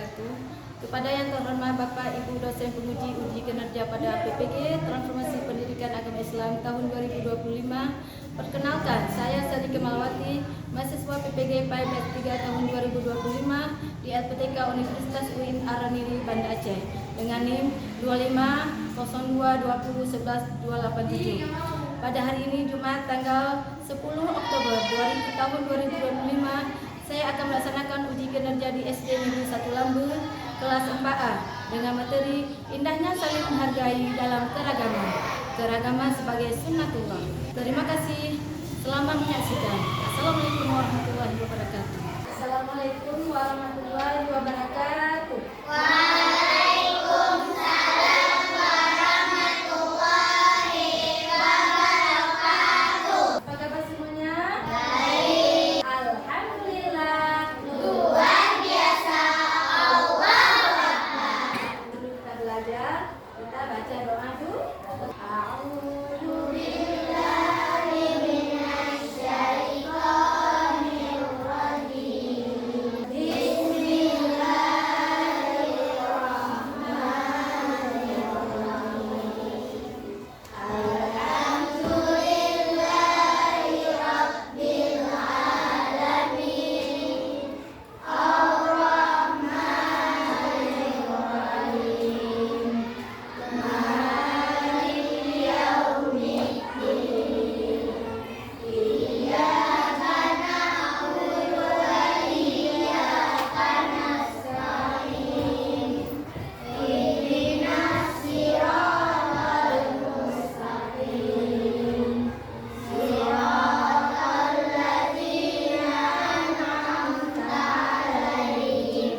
wabarakatuh. Kepada yang terhormat Bapak Ibu dosen penguji uji kinerja pada PPG Transformasi Pendidikan Agama Islam tahun 2025, perkenalkan saya Sari Kemalwati, mahasiswa PPG PAIMET 3 tahun 2025 di LPTK Universitas UIN Araniri, Banda Aceh dengan NIM 2502201127. Pada hari ini Jumat tanggal 10 Oktober tahun 2025, saya akan melaksanakan uji kinerja di SD Negeri 1 Lambu kelas 4A dengan materi indahnya saling menghargai dalam keragaman. Keragaman sebagai sunnatullah. Terima kasih. Selamat menyaksikan. Assalamualaikum warahmatullahi wabarakatuh. Assalamualaikum warahmatullahi wabarakatuh. Waalaikumsalam warahmatullahi wabarakatuh. Apa kabar semuanya? Baik. Alhamdulillah. Luar biasa. Allahu Akbar. Dulu kita belajar, kita baca doa dulu. A'udzu Billahi minasyaitonir rajim. Bismillahirrahmanirrahim. Alhamdulillahi rabbil alamin. Ar-Rahmanir Rahim. Maliki yaumiddin. Iyyaka na'budu wa iyyaka nasta'in. Ihdinas siratal mustaqim. Siratal ladzina an'amta 'alaihim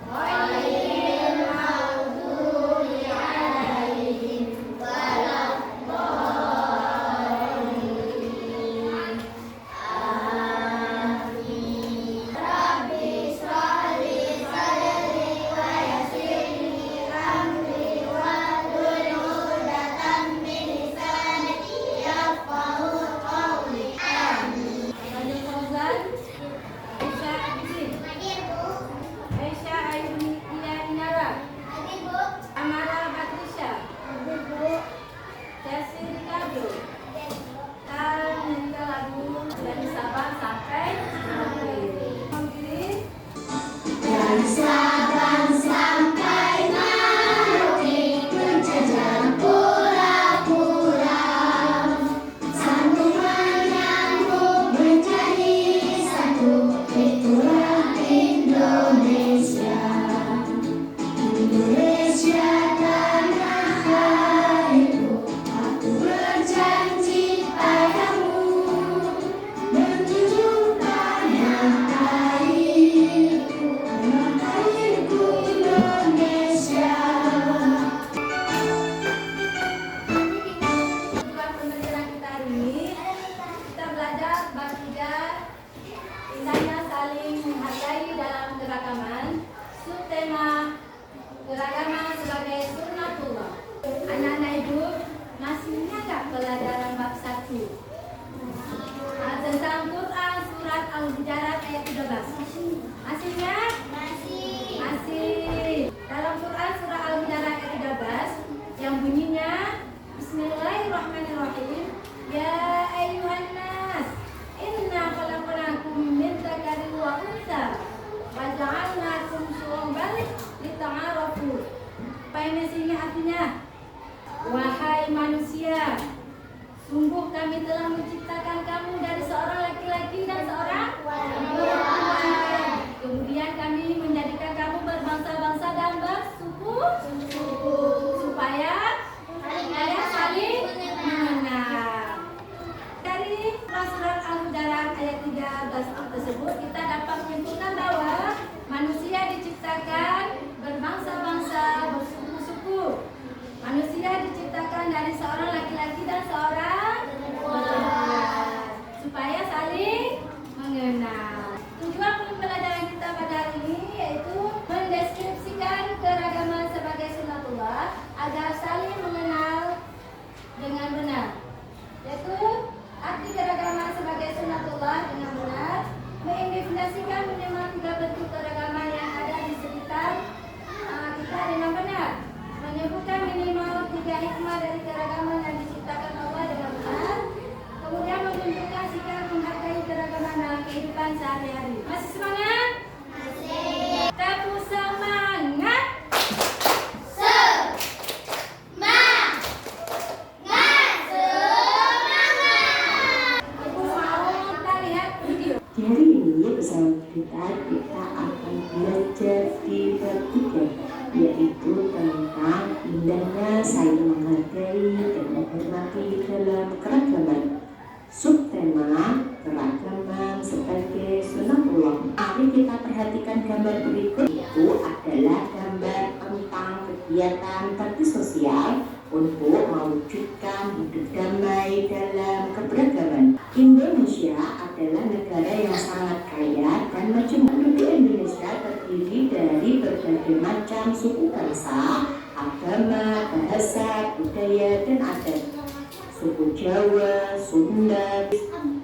ghairil maghdubi 'alaihim waladdallin. Amin. Rabbi sholli sadri wa yassirli amri wahlul 'uqdatam min lisani yafqahu qawli. Amin. Raja Fauzan, Aisyah Abidin, Aisyah Ayuni Inara, Amara Batrisha, Chelsea Ricardo, Tarminta Lagu dari Sabang sampai Merauke. Mengkirim Dari Sabang sampai Merauke, menjajal pulau-pulau, sambung menyambung menjadi satu, itulah Indonesia. Indonesia tanah airku, aku berjanji padamu, menjunjung tanah airku, tanah airku Indonesia. tujuan pembelajaran kita hari ini, kita belajar bab 3, indahnya saling menghargai dalam keragaman. Subtema keragaman sebagai sunnatullah. Anak-anak ibu masih ingat nggak pelajaran bab 1 tentang Quran surat Al-Hujurat ayat 13? Masih ingat? Masih. Dalam Quran surah Al-Hujurat ayat 13 yang bunyinya Bismillahirrahmanirrahim. Ya ayyuhan nas, inna khalaqnakum min dzakarin wa untha wa ja'alnakum syu'uban lita'arafu. Apa yang sini artinya? Wahai manusia, sungguh kami telah menciptakan kamu dari seorang laki-laki dan seorang perempuan. Kemudian kami menjadikan kamu berbangsa-bangsa dan bersuku supaya saling mengenal. Dari surat Al-Hujurat ayat 13 tersebut kita dapat menyimpulkan bahwa manusia diciptakan berbangsa-bangsa, bersuku-suku. Manusia diciptakan dari seorang laki-laki dan seorang perempuan supaya saling mengenal. Tujuan pembelajaran kita pada hari ini yaitu mendeskripsikan keragaman sebagai sunnatullah agar saling mengenal dengan benar. Yaitu arti keragaman sebagai sunnatullah dengan benar mengindefinisikan minimal 3 bentuk keragaman yang ada di sekitar menyebutkan minimal 3 hikmah dari keragaman yang diciptakan Allah dengan benar, kemudian menunjukkan sikap menghargai keragaman dalam kehidupan sehari-hari. Masih semangat? Masih. Tepuk semangat. Ibu mau kita lihat video. Di hari ini bersama kita akan belajar di bab 3, yaitu tentang indahnya saling menghargai dan menghormati dalam keragaman. Subtema keragaman sebagai sunatullah. Mari kita perhatikan gambar berikut. Itu adalah gambar tentang kegiatan bakti sosial untuk mewujudkan hidup damai dalam keberagaman. Indonesia adalah negara yang sangat kaya dan macam penduduk Indonesia terdiri dari berbagai macam suku bangsa, agama, bahasa, budaya, dan adat. Suku Jawa, Sunda,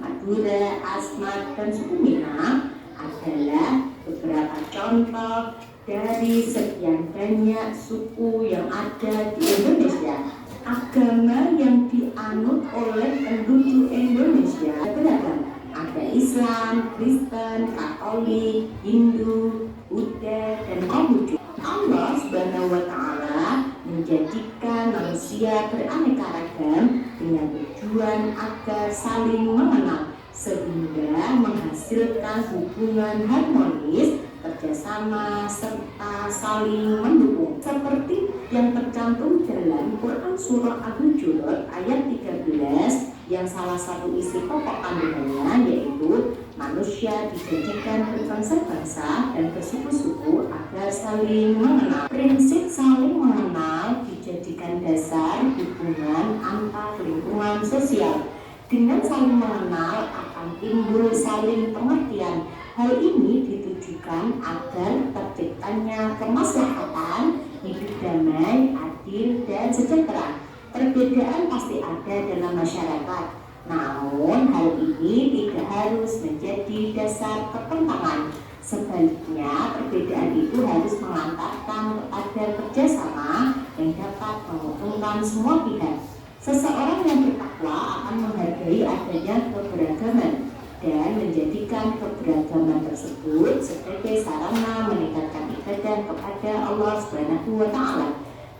Madura, Asmat, dan suku Minang adalah beberapa contoh dari sekian banyak suku yang ada di Indonesia. Agama yang dianut oleh penduduk Indonesia beragam. Ada Islam, Kristen, Katolik, Hindu, Buddha, dan Konghucu. Allah Subhanahu wa Ta'ala menjadikan manusia beraneka ragam dengan tujuan agar saling mengenal sehingga menghasilkan hubungan harmonis, kerjasama, serta saling mendukung. Seperti yang tercantum dalam Quran Surah Al-Hujurat ayat 13 yang salah satu isi pokok kandungannya yaitu manusia dijadikan berbangsa-bangsa dan bersuku-suku agar saling mengenal. Prinsip saling mengenal dijadikan dasar hubungan antar lingkungan sosial. Dengan saling mengenal akan timbul saling pengertian. Hal ini ditujukan agar terciptanya kemaslahatan, hidup damai, adil, dan sejahtera. Perbedaan pasti ada dalam masyarakat, namun hal ini tidak harus menjadi dasar pertentangan. Sebaliknya, perbedaan itu harus mengantarkan kepada kerjasama yang dapat menguntungkan semua pihak. Seseorang yang bertakwa akan menghargai adanya keberagaman dan menjadikan keberagaman tersebut sebagai sarana meningkatkan ibadah kepada Allah Subhanahu wa Ta'ala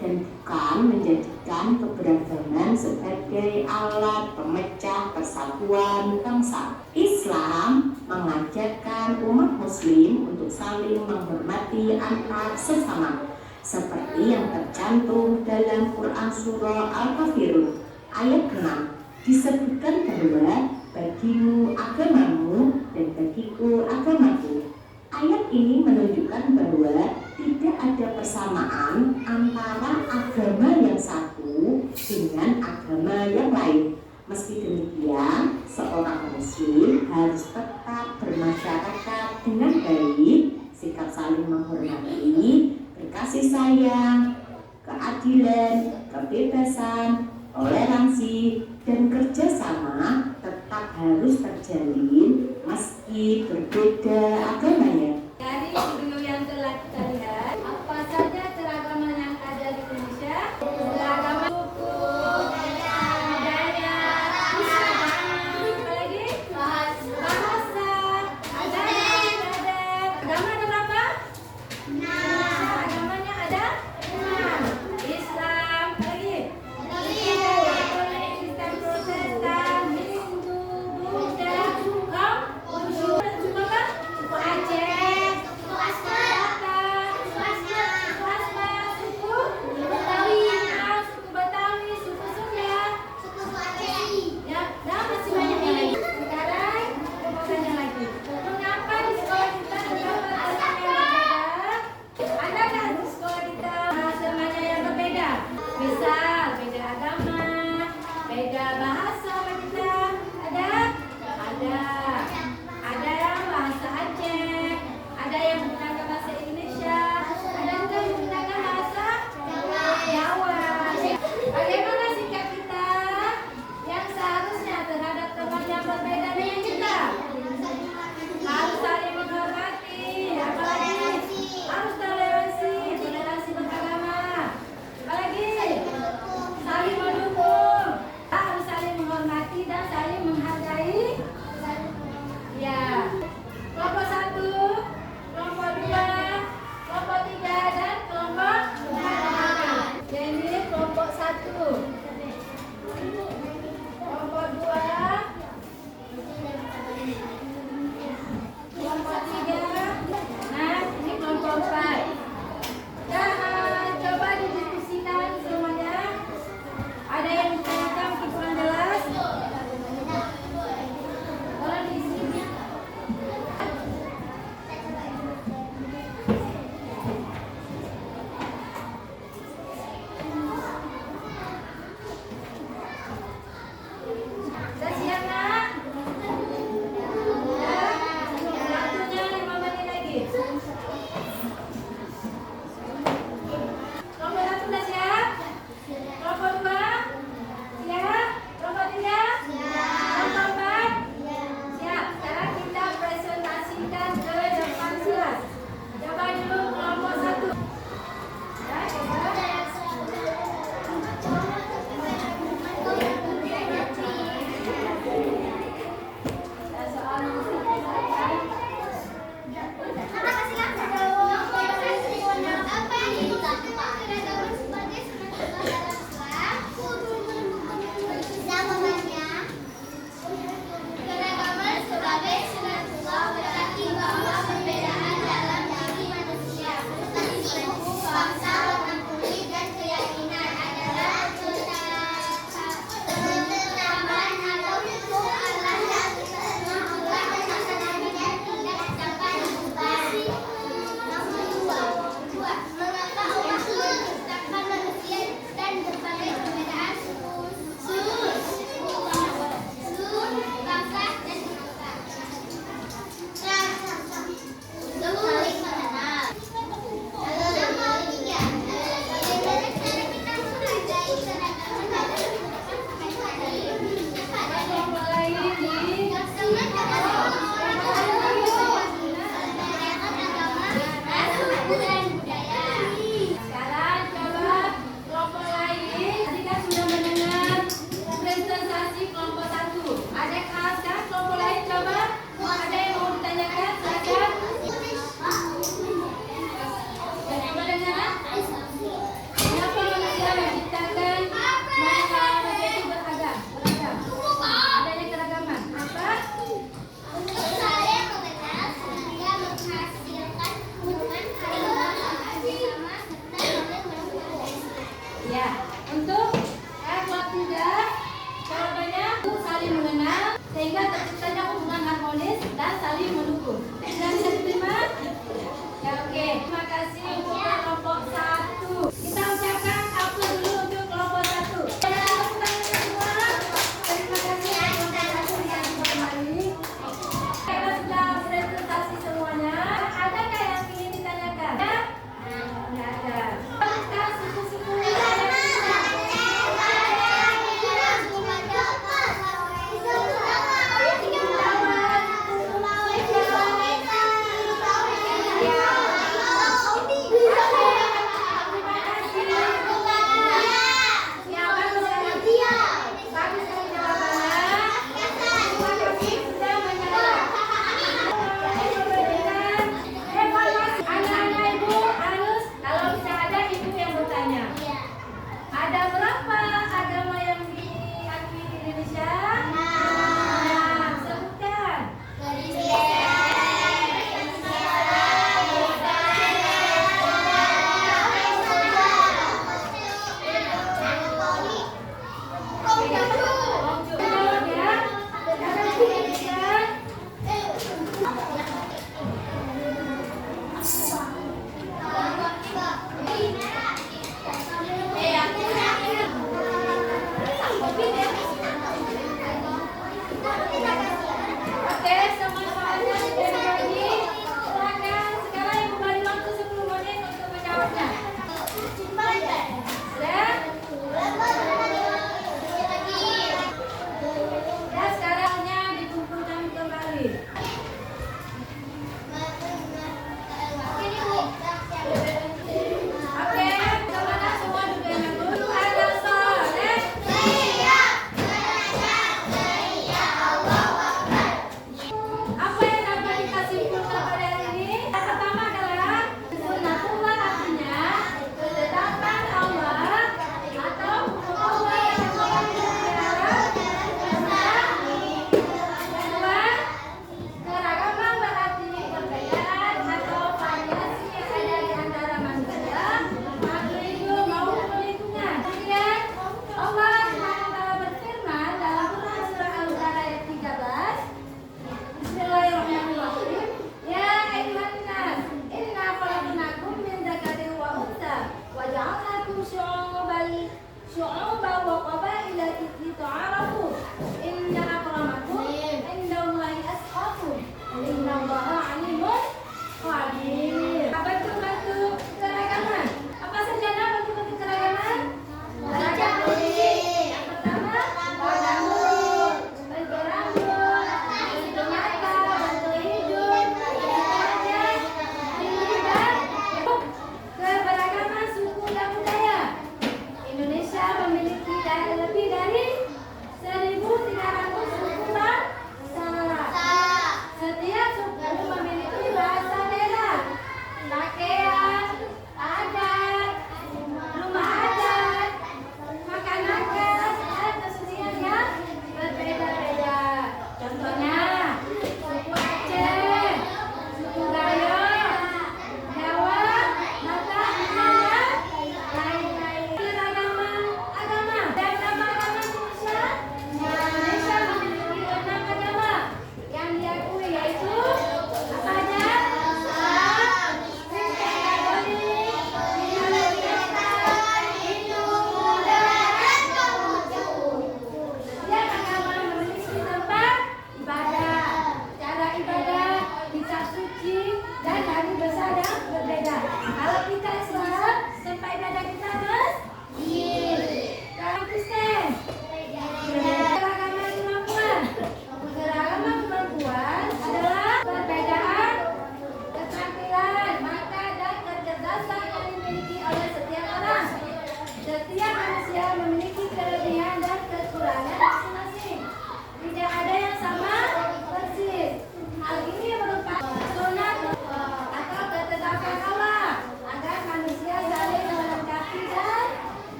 dan bukan menjadikan keberagaman sebagai alat pemecah persatuan bangsa. Islam mengajarkan umat muslim untuk saling menghormati antar sesama seperti yang tercantum dalam Quran Surah Al-Kafirun ayat 6. Disebutkan bahwa bagimu agamamu dan bagiku agamaku. Ayat ini menunjukkan bahwa tidak ada persamaan antara agama yang satu dengan agama yang lain. Meski demikian, seorang muslim harus tetap bermasyarakat dengan baik, sikap saling menghormati, berkasih sayang, keadilan, kebebasan, toleransi, dan kerjasama tetap harus terjalin meski berbeda agama.